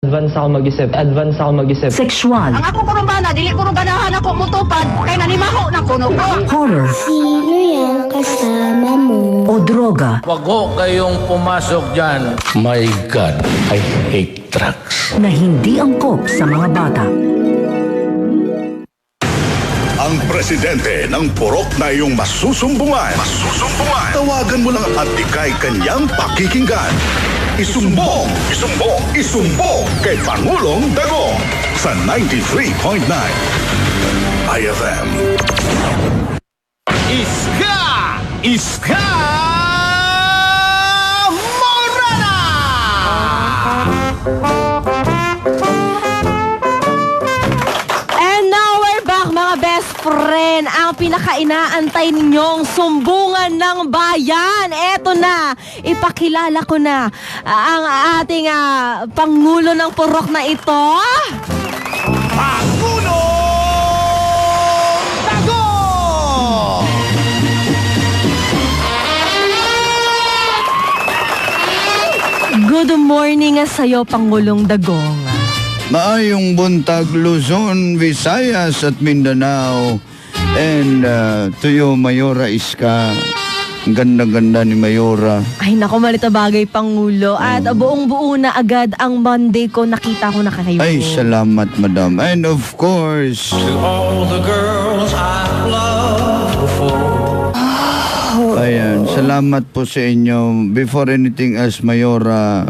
Advance ako mag-isip. Sexual. Ang ako kurumbana, dili ko ganahan ako mutupad, kay nanimaho na kuno ko. Horror. Sino yung kasama mo? O droga Wag ho kayong pumasok dyan. My God, I hate drugs. na hindi angkop sa mga bata. Ang presidente ng purok na iyong masusumbungan. Tawagan mo lang at ikay kanyang pakikinggan. Isumbong kay Pangulong Dagong sa 93.9 IFM. Iska Morana! And now we're back, mga best friend. Ang pinaka-inaantay ninyong sumbungan ng bayan. Eto na, ipakilala ko na ang ating Pangulo ng Purok na ito. Pangulo Dagong! Good morning sa'yo, Pangulong Dagong. Maayong buntag Luzon, Visayas at Mindanao. And to you, Mayora Iska. Ang ganda-ganda ni Mayora. Ay, naku, malita bagay, Pangulo. At buong-buo na agad ang Monday ko. Nakita ko na kayo. Ay, salamat, madam. And of course, To all the girls I've loved before. ayan, salamat po sa inyo. Before anything else, Mayora,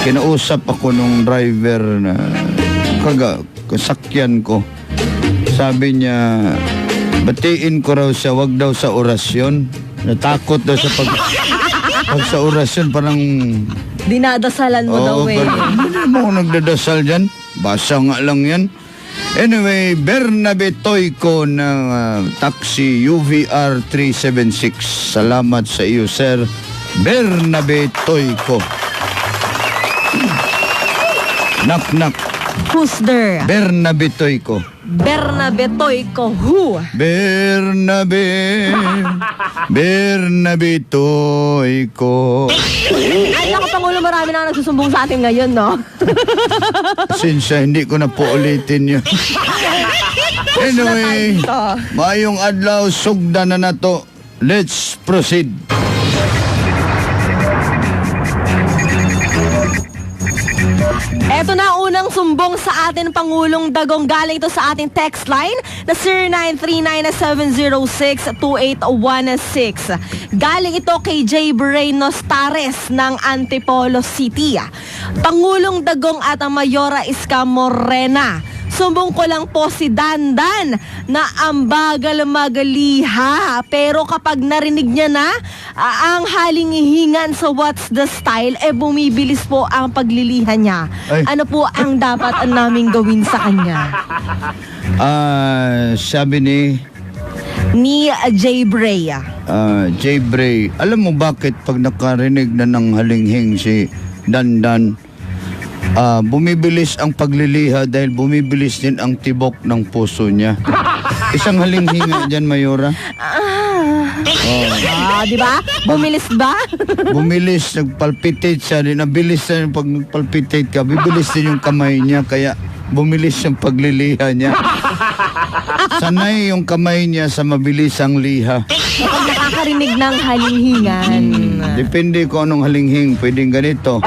kinausap ako nung driver na kasakyan ko. Sabi niya, batiin ko raw siya, wag daw sa orasyon. Natakot daw sa pag sa orasyon, parang Dinadasalan mo daw eh. Hindi mo ako nagdadasal dyan. Basa nga lang yan. Anyway, Bernabe Toyko ng taxi UVR 376. Salamat sa iyo, sir. Bernabe Toyko. Knock. Who's there? Bernabe Toyko. Bernabetoy ko. Who? Bernabe Toyko. Ay, naku, Pangulo, marami na nagsusumbong sa atin ngayon, no? Sinsya, hindi ko na po ulitin yun. Anyway, maayong adlaw, sugda na to. Let's proceed. Eto na unang sumbong sa atin, Pangulong Dagong. Galing ito sa ating text line na 0939-706-2816. Galing ito kay J. Bray Nostares ng Antipolo City. Pangulong Dagong at ang Mayora Iska Morena. Sumbong ko lang po si Dandan na ang bagal magaliha. Pero kapag narinig niya na ang halingihingan sa What's the Style, bumibilis po ang pagliliha niya. Ay. Ano po ang dapat naming gawin sa kanya? Sabi ni J. Bray. J. Bray, alam mo bakit pag nakarinig na ng halinghing si Dandan, bumibilis ang pagliliha dahil bumibilis din ang tibok ng puso niya. Isang halinghinga dyan, Mayora. Di ba? Bumilis ba? Bumilis, nagpalpitate siya. Nabilis na yung pag nagpalpitate ka, bibilis din yung kamay niya, kaya bumilis yung pagliliha niya. Sanay yung kamay niya sa mabilisang liha. Kapag nakakarinig ng halinghingan. Depende kung anong halinghing. Pwedeng ganito.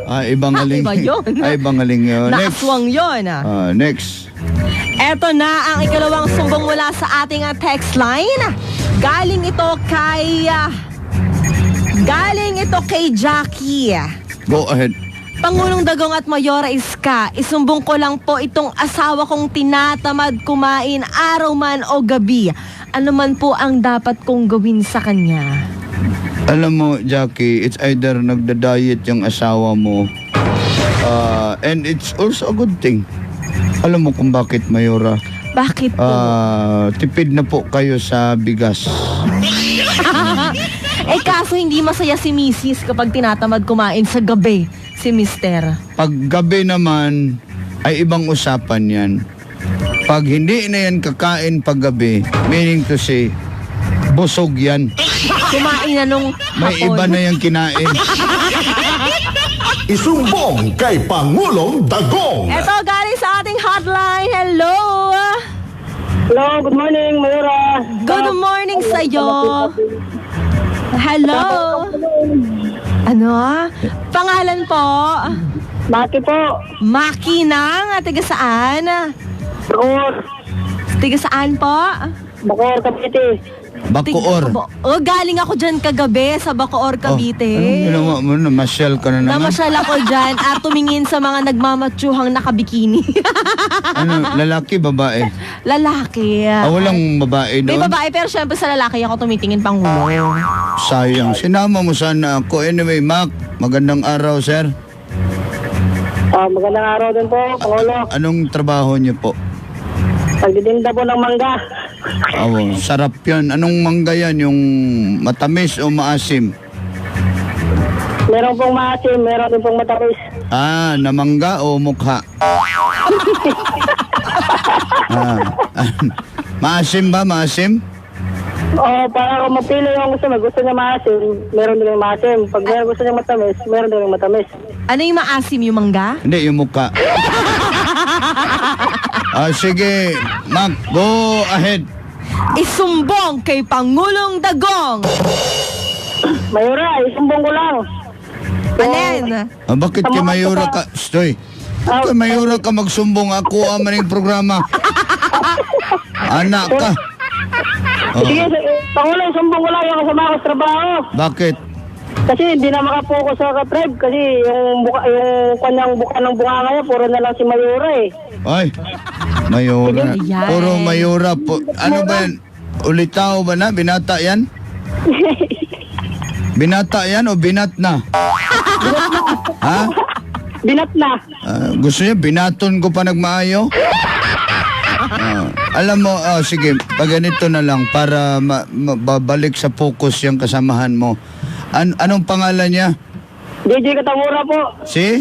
Ibang halinghing. Iba yun. Ibang halinghing. Next. Nakaswang yun. Next. Eto na ang ikalawang sumbong mula sa ating text line. Galing ito kay Jackie. Go ahead. Pangulong Dagong at Mayora Iska, isumbong ko lang po itong asawa kong tinatamad kumain araw man o gabi. Ano man po ang dapat kong gawin sa kanya? Alam mo, Jackie, it's either nagda-diet yung asawa mo, and it's also a good thing. Alam mo kung bakit, Mayora? Bakit po? Tipid na po kayo sa bigas. Kaso hindi masaya si Mrs. kapag tinatamad kumain sa gabi si Mister. Pag gabi naman, ay ibang usapan yan. Pag hindi na yan kakain pag gabi, meaning to say, busog yan. Kumain na nung May hapon. iba na yung kinain. Isumbong kay Pangulong Dagong. Ito galing sa ating hotline. Hello! Hello, good morning, Mayora. Good morning sa'yo. Hello? Ano? Pangalan po? Maki po. Maki ng taga saan? Bakor. Taga saan po? Bakor, Cavite. Bacoor. Oh, galing ako dyan kagabi sa Bacoor, Cavite. Anong ginawa mo? Namasyal ka na naman. Namasyal ako dyan at tumingin sa mga nagmamatsuhang nakabikini. Ano, lalaki, babae? Lalaki. Walang babae May doon? babae pero syempre sa lalaki ako tumitingin Pangulo. Sayang. Sinama mo sana ako. Anyway, Mac, magandang araw, sir. Magandang araw din po, Pangulo. Anong trabaho niyo po? Pagdidinda po ng mangga. Sarap yan. Anong mangga yan? Yung matamis o maasim? Meron pong maasim, meron din pong matamis. Na mangga o mukha? Maasim ba? Maasim? Para kung mapili yung gusto niya maasim, meron din yung maasim. Pag meron gusto niya matamis, meron din yung matamis. Ano yung maasim, yung mangga? Hindi, yung mukha. Sige, Mac, go ahead. Isumbong kay Pangulong Dagong. Mayora, isumbong ko lang. Alin? Bakit kay Mayura ka? Stoy. Kay Mayura ka magsumbong ako maning programa. Anak ka. Sige, Pangulo, isumbong ko lang yung kasama ko sa trabaho. Bakit? Kasi hindi na makapokus sa ka-tribe kasi yung kanyang buka ng bunganga niya, puro na lang si Mayora eh. Ay, Mayura. Ayan. Puro Mayura. Ano ba yan? Ulitaw ba na? Binata yan? Binata yan o binat na? Ha? Binat na. Gusto niya, binaton ko pa nagmaayo? Alam mo, sige, pag ganito na lang para babalik sa focus yung kasamahan mo. Anong pangalan niya? JJ Katamura po. Si?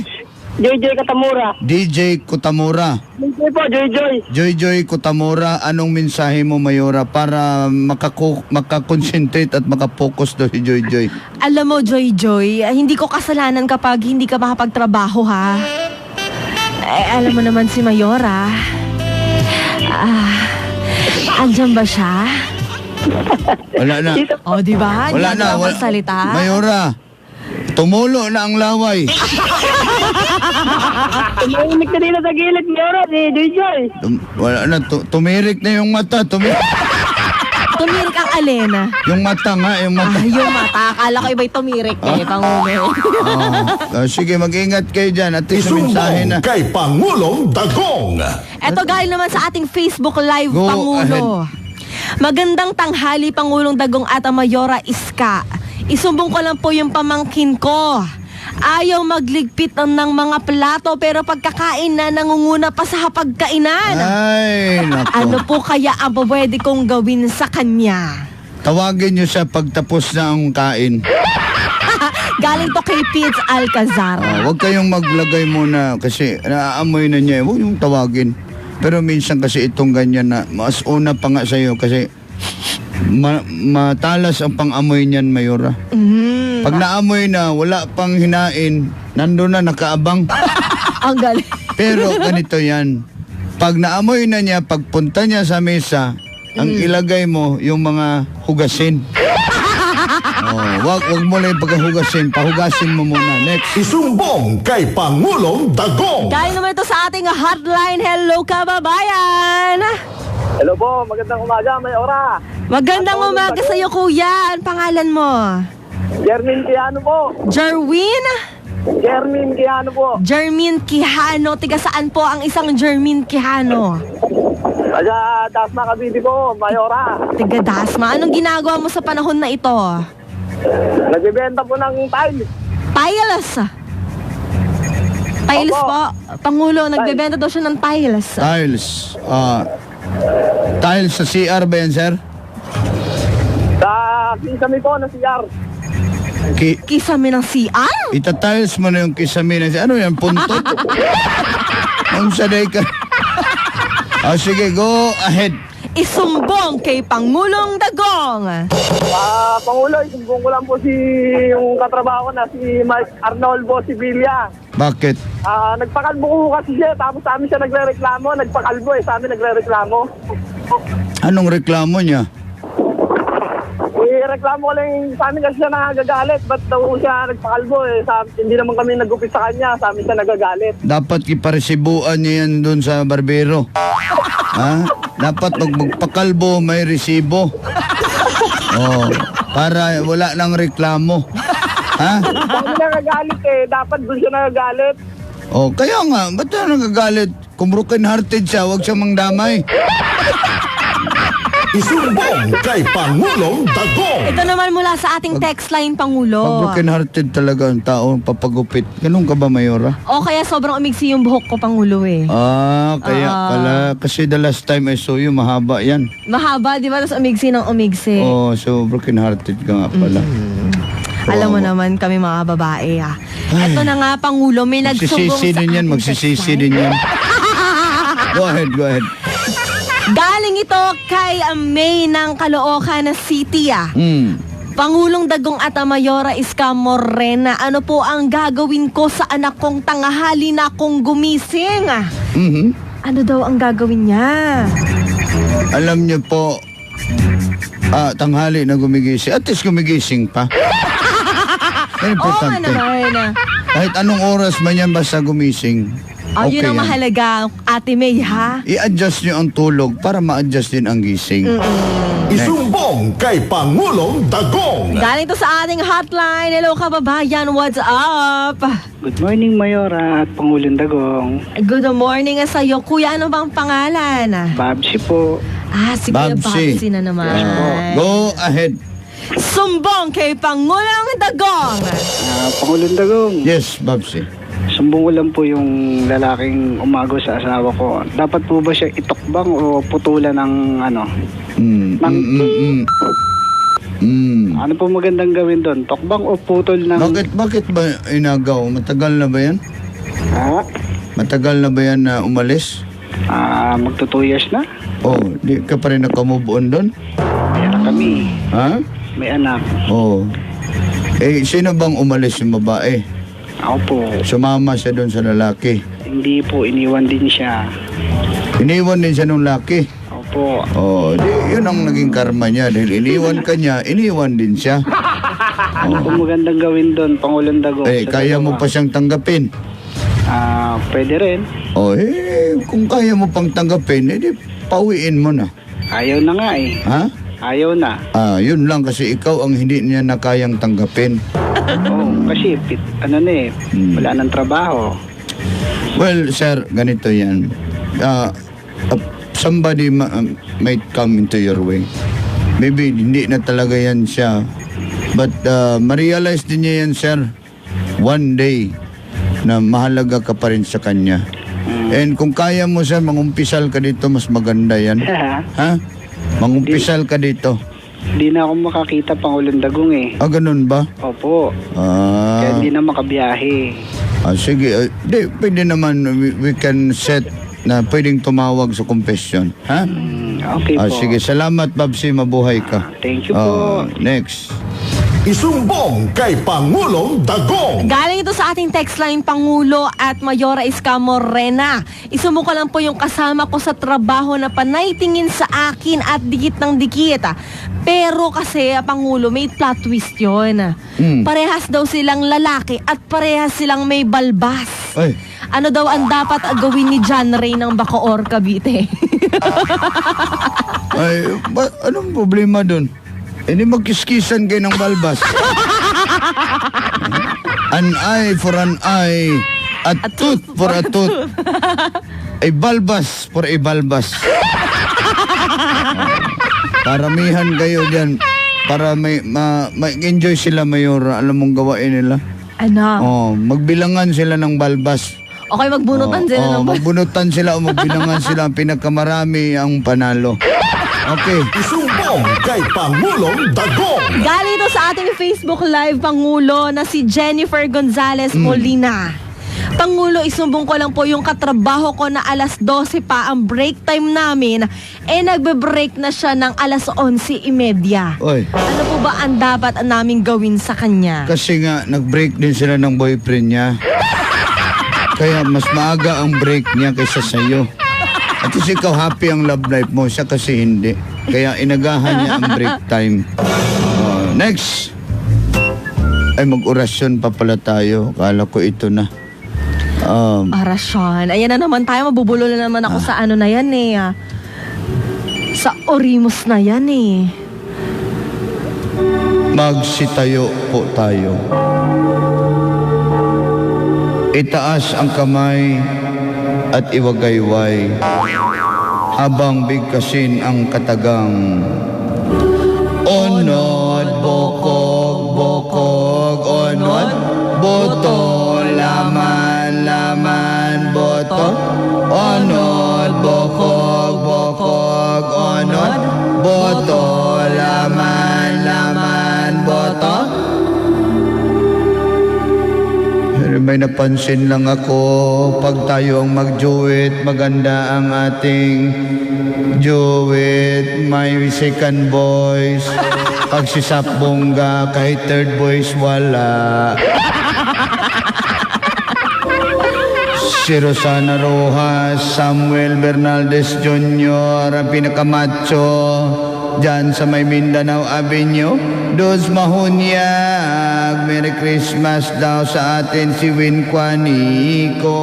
JJ Katamura. DJ Kutamura. JJ po, Joy. Joy Kutamura, anong mensahe mo, Mayora, para makakonsentrate at makapokus daw si Joy? Alam mo, Joy, hindi ko kasalanan kapag hindi ka makapagtrabaho, ha? Alam mo naman si Mayora. Andyan ba siya? Wala na. O, di ba? Wala Hindi na. ako magsalita. Mayora, tumulo na ang laway. Tumahimik ka dito sa gilid, Mayora, si Joy. Wala na. Tumirik na yung mata. Tumirik ang alena. Yung mata nga, yung mata. Yung mata. Akala ko iba'y tumirik kay Pangulo. Sige, mag-ingat kayo dyan. At least mensahe na. Isumbong kay Pangulong Dagong. Eto galing naman sa ating Facebook Live, Go Pangulo. Magandang tanghali, Pangulong Dagong at Mayora Iska. Isumbong ko lang po yung pamangkin ko. Ayaw magligpit ng mga plato pero pagkakain na nangunguna pa sa hapagkainan. Ay, nako. Ano po kaya ang pwede kong gawin sa kanya? Tawagin nyo siya pagtapos na ang kain. Galing to kay Pete Alcazar. Huwag kayong maglagay muna kasi naaamoy na niya. Huwag yung tawagin. Pero minsan kasi itong ganyan na mas una pa nga sa'yo kasi matalas ang pang-amoy niyan, Mayora. Pag naamoy na, wala pang hinain, nandun na nakaabang. Ang galing. Pero ganito yan. Pag naamoy na niya, pagpunta niya sa mesa, ang ilagay mo yung mga hugasin. Wag mo lang yung paghugasin. Pahugasin mo muna. Next. Isumbong kay Pangulong Dagong. Galing naman ito sa ating hotline. Hello, kababayan! Hello po, magandang umaga, Mayora. Magandang umaga sa iyo, kuya. Ang pangalan mo? Jermin Quijano po. Jerwin? Jermin Quijano po. Jermin Quijano. Tiga saan po ang isang Jermin Quijano? Taga Dasma, Cavite po, Mayora. Tiga Dasma. Anong ginagawa mo sa panahon na ito? Nagbibenta po ng tiles. Tiles. Tiles Opo. po. Pangulo, nagbebenta daw siya ng tiles. Tiles. Tiles sa CR ba yan, sir? Sa Kisame po, na CR. Kisame ng CR? Ita-tiles mo na yung kisame na siya. Ano yan, puntot? Ang saday ka. Sige, go ahead. isumbong kay Pangulong Dagong. Pangulo, isumbong ko lang po yung katrabaho na si Mike Arnoldo Sibilia. Bakit? Nagpakalbo ko kasi siya, tapos sa amin siya nagre-reklamo, nagpakalbo sa amin nagre-reklamo. Anong reklamo niya? Reklamo ko lang sa amin kasi siya nagagalit. Ba't daw siya nagpakalbo hindi naman kami nagupit sa kanya, sa amin siya nagagalit. Dapat kiparesibuan niya yan doon sa barbero. Ha? Dapat magpakalbo, may resibo. Oh, para wala lang reklamo. Ha? Kami nagagalit dapat doon siya nagagalit. Oh, kaya nga, ba't na nagagalit? Kung broken hearted siya, huwag siya mangdamay. Isumbong kay Pangulong Dagong. Ito naman mula sa ating text line, Pangulo. Pag broken hearted talaga ang tao, papagupit. Ganun ka ba, Mayora? O kaya sobrang umigsi yung buhok ko, Pangulo Kaya pala. Kasi the last time I saw you, mahaba yan. Mahaba, di ba? Tapos umigsi ng umigsi. Oh, so broken hearted ka nga pala. Alam mo naman kami mga babae Ito na nga, Pangulo, may nagsumbong Magsisisi sa din yan, ating magsisisi text line. din yan. Go ahead. Galing ito kay May ng Caloocan City Pangulong Dagong at Mayora Iska Morena, ano po ang gagawin ko sa anak kong tangahali na kong gumising? Mhm. Ano daw ang gagawin niya? Alam niyo po, tanghali na gumigising. At least gumigising pa. Yan Oo nga importante. naman. Kahit anong oras man yan basta gumising. Yun ang yan. mahalaga, Ate May, ha? I-adjust niyo ang tulog para ma-adjust din ang gising. Isumbong kay Pangulong Dagong. Galing to sa ating hotline. Hello, kababayan. What's up? Good morning, Mayora at Pangulong Dagong. Good morning sa iyo. Kuya, ano bang pangalan? Babsi po. Si Kuya Babsi. Babsi na naman. Go ahead. Sumbong kay Pangulong Dagong. Pangulong Dagong, Yes, Babsi. sumbong ko lang po yung lalaking umago sa asawa ko. Dapat po ba siya itokbang o putulan ng ano? Ano po magandang gawin doon? Tokbang o putol ng... Bakit ba inagaw? Matagal na ba yan? Ha? Matagal na ba yan na umalis? Magto 2 years na? Oh, di ka pa rin nakamove on doon? May anak kami. Ha? May anak. Oh. Sino bang umalis yung babae? Ako po. Sumama siya doon sa lalaki. Hindi po, iniwan din siya. Iniwan din siya nung laki. Ako po. Oh, yun ang naging karma niya. Dahil iniwan ka niya, iniwan din siya. Ano po magandang gawin doon, Pangulong Dagong? Sa Kaya mo dalawa? pa siyang tanggapin. Pwede rin. Oh, kung kaya mo pang tanggapin, edi pauwiin mo na. Ayaw na nga eh. Ha? Ayaw na. Yun lang kasi ikaw ang hindi niya na kayang tanggapin. Kasi wala nang trabaho. Well, sir, ganito yan. Somebody might come into your way. Maybe hindi na talaga yan siya. But ma-realize din niya yan, sir, one day na mahalaga ka pa rin sa kanya. And kung kaya mo, sir, mangumpisal ka dito, mas maganda yan. Ha? Mangumpisal ka dito. Hindi na ako makakita, Pangulong Dagong eh. Ganun ba? Opo. Kaya hindi na makabiyahe. Sige. Pwede naman, we can set na pwedeng tumawag sa confession. Ha? Okay po. Sige, salamat, Babsi. Mabuhay ka. Thank you po. Next. Isumbong kay Pangulong Dagong. Galing ito sa ating text line, Pangulo at Mayora Iska Morena. Isumbong ko lang po yung kasama ko sa trabaho na panay tingin sa akin at dikit ng dikit. Pero kasi, Pangulo, may plot twist yun. Parehas daw silang lalaki at parehas silang may balbas. Ay. Ano daw ang dapat gawin ni John Ray ng Bacoor, Cavite? Anong problema dun? Hindi magkiskisan kayo ng balbas. An eye for an eye, a tooth for a tooth, a balbas for a balbas. Paramihan kayo dyan para ma-enjoy sila, Mayora. Alam mong gawain nila? Ano? Magbilangan sila ng balbas. Okay, magbunutan sila ng magbunutan sila o magbilangan sila. Ang pinakamarami ang panalo. Okay. Isumbong kay Pangulong Dagong. Galing ito sa ating Facebook Live, Pangulo, na si Jennifer Gonzalez Molina. Pangulo, isumbong ko lang po yung katrabaho ko na alas 12 pa ang break time namin, nagbe-break na siya ng alas 11:30. Oy, Ano po ba ang dapat naming gawin sa kanya? kasi nga nag-break din sila ng boyfriend niya. Kaya mas maaga ang break niya kaysa sa'yo. At least ikaw happy ang love life mo, siya kasi hindi. Kaya inagahan niya ang break time. Next! Ay, mag-orasyon pa pala tayo. Kala ko ito na. Arasyon. Ayan na naman tayo. Mabubulo na naman ako sa ano na yan eh. Sa Orimos na yan eh. Magsitayo po tayo. Itaas ang kamay at iwagayway habang bigkasin ang katagang. Onod, bokog, bokog, onod, boto, laman, laman, boto, onod, bokog, bokog, onod, boto, laman, laman, boto. May napansin lang ako, pag tayo ang mag-duet, maganda ang ating duet. May second voice. Pag si Sapbongga, kahit third voice, wala. Si Rosana Rojas, Samuel Bernaldez Jr., ang pinakamacho dyan sa may Mindanao Avenue. Dos Mahunyag, Merry Christmas daw sa atin si Win Quanico.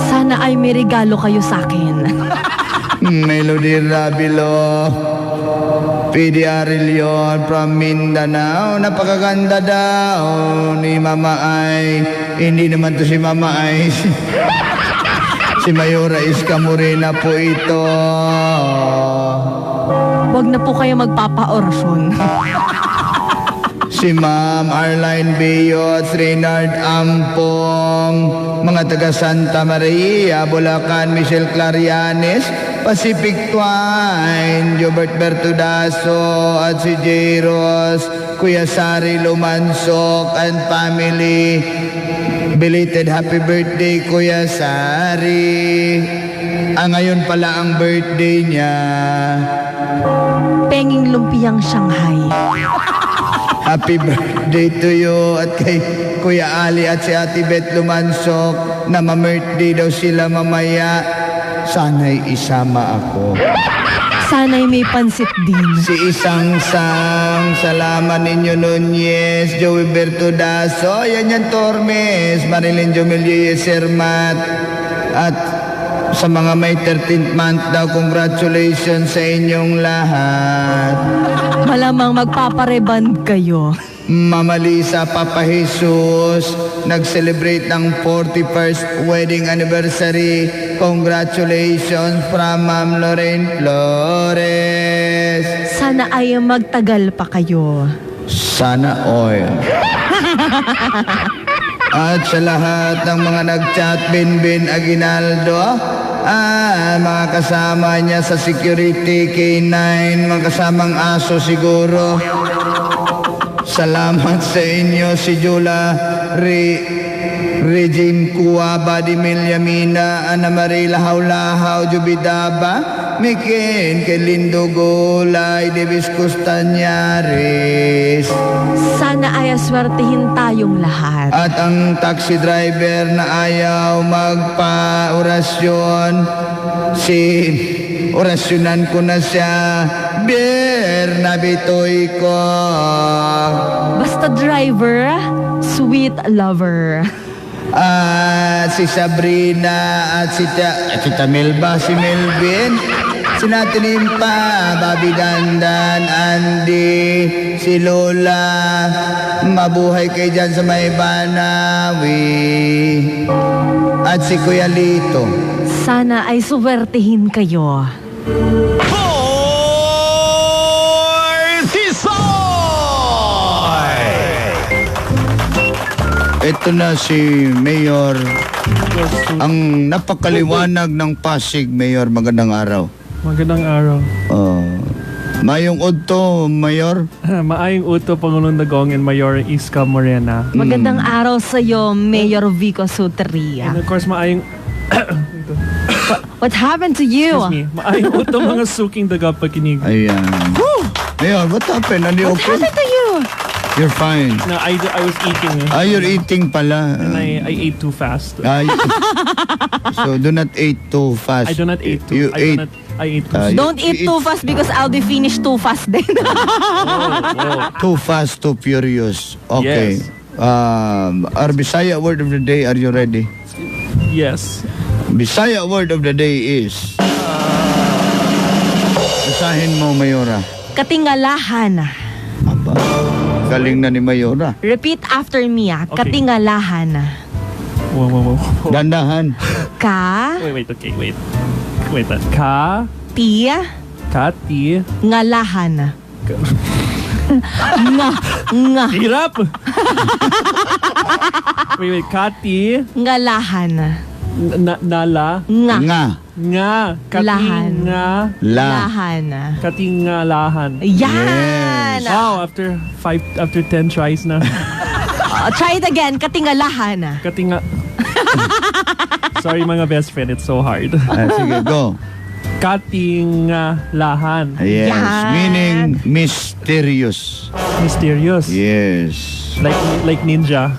Sana ay may regalo kayo sa akin. Melody Rabilo, P.D. Arillion from Mindanao. Napakaganda daw ni Mama Ay. Hindi naman to si Mama Ay. Si Mayora Iska Morena po ito. Huwag na po kayo magpapa-orasyon. Si Ma'am Arline Bayot, Reynard Ampong, mga taga Santa Maria, Bulacan, Michelle Clarianes, Pacific Twine, Jobert Bertudaso, at si J. Ross, Kuya Sari Lumansok and family. Belated happy birthday, Kuya Sari. Ngayon pala ang birthday niya. Penging lumpiang Shanghai. Happy birthday to you at kay Kuya Ali at si Ate Beth Lumansok na ma-birthday daw sila mamaya. Sana'y isama ako. Sana'y may pansit din. Si Isang Sang, Salamat Ninyo Nunez, Joey Bertudaso, yan Tormes, Marilyn Jomilio Sermat, at sa mga may 13th month daw, congratulations sa inyong lahat. Malamang magpapareband kayo. Mama Lisa, Papa Jesus, nag-celebrate ng 41st wedding anniversary. Congratulations from Ma'am Lorraine Flores. Sana ay magtagal pa kayo. Sana all. At sa lahat ng mga nag-chat, Binbin Aguinaldo, mga kasama niya sa security, K9, mga kasamang aso siguro. Salamat sa inyo, si Jula Regine Kua, Badimil Yamina, Ana Marie Lahaw-Lahaw, Jubidaba, Mikin, Kelindo Golay, Davis Costañares. Sana ay aswertihin tayong lahat. At ang taxi driver na ayaw magpa-orasyon, orasyonan ko na siya. Bernabitoy ko. Basta driver, sweet lover. Si Sabrina at si Tita Melba, si Melvin, si Natinimpa, Bobby Dandan, Andy, si Lola, mabuhay kayo dyan sa may Banawi, at si Kuya Lito. Sana ay suwertihin kayo. Ito na si Mayor, ang napakaliwanag ng Pasig. Mayor, magandang araw. Magandang araw. Mayong udto, Mayor. Maayong uto, Pangulong Dagong and Mayor Iska Morena. Magandang araw sa iyo, Mayor Vico Sutria. And of course, maayong... What happened to you? Excuse me. Maayong uto mga suking dagapakinig. Ayan. Mayor, what happened? Are you What okay? happened to you? You're fine. Na I was eating. You're eating pala. And I ate too fast. So do not eat too fast. I do not eat too. You ate. I ate too. Don't eat too fast because I'll be finished too fast then. Too fast, too furious. Okay. Yes. Our Bisaya word of the day, are you ready? Yes. Bisaya word of the day is... Basahin mo, Mayora. Katingalahan. Aba, galing na ni Mayora. Repeat after me, Okay. Katingalahan. Whoa. Dandahan. Ka, Wait. Okay, wait. Wait. Ka. ti, Kati. ngalahan. Nga. Hirap. wait. Kati. Ngalahan. Nala. Nga. Nga. Nga. Lahan. Nga. La. Lahan. Katingalahan. Yan. Wow, after 10 tries na. Try it again. Katingalahan. Katinga. Sorry mga best friend, it's so hard. Sige, go. Katingalahan. Yes. Yan. Meaning mysterious. Mysterious. Yes. Like ninja.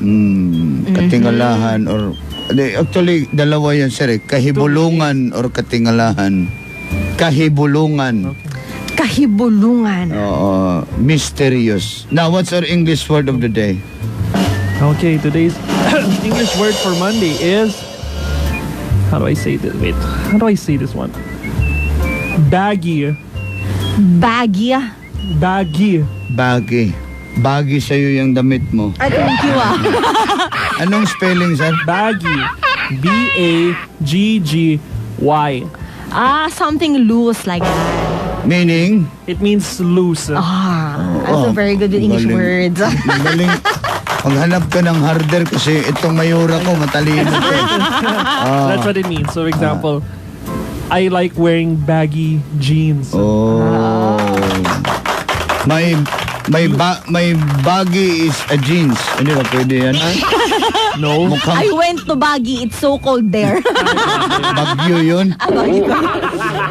Katingalahan or... Actually, dalawa yan, sir. Kahibulungan or katingalahan. Kahibulungan. Kahibulungan. Oo. Mysterious. Now, what's our English word of the day? Okay, today's English word for Monday is... How do I say this? Wait. How do I say this one? Baggy. Baggy. Baggy. Baggy. Baggy sa'yo yung damit mo. Ay, thank you Anong spelling, sir? Baggy. B-A-G-G-Y. Something loose like that. Meaning? It means loose. That's a very good with English Galing. words. Magaling. Maghanap ka ng harder kasi itong Mayora ko matalino to. That's what it means. So, example, I like wearing baggy jeans. Oh. May baggy is a jeans. Hindi ba pwede yan? No. Mukhang I went to Baguio. It's so cold there. bagyo yun.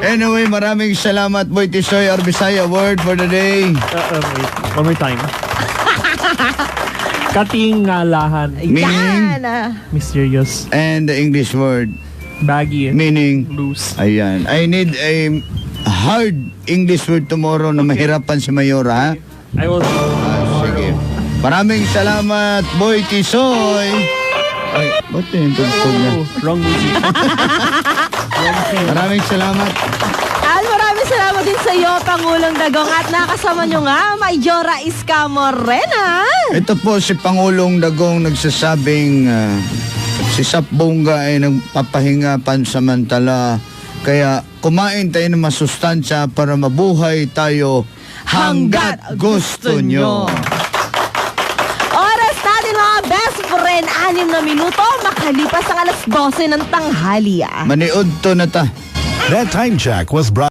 Anyway, maraming salamat, Boy Tisoy. Our Bisaya word for the day. Wait. One more time. Katingalahan. Meaning? Yan. Mysterious. And the English word. Baggy. Meaning? Loose. Ayan. I need a hard English word tomorrow na mahirapan si Mayora, ha? I will... Sige. Maraming salamat, Boy Tisoy. Ay, ba't yung tugtog niya? Wrong music. Maraming salamat. At maraming salamat din sa iyo, Pangulong Dagong. At nakasama nyo nga, Mayora Iska Morena. Ito po si Pangulong Dagong nagsasabing si Sapbongga ay nagpapahinga pansamantala. Kaya kumain tayo ng masustansya para mabuhay tayo hanggat gusto nyo. Oras natin mga best friend, 6 na minuto, makalipas ang alas 12 ng tanghali. Maniud to na ta. That time check was brought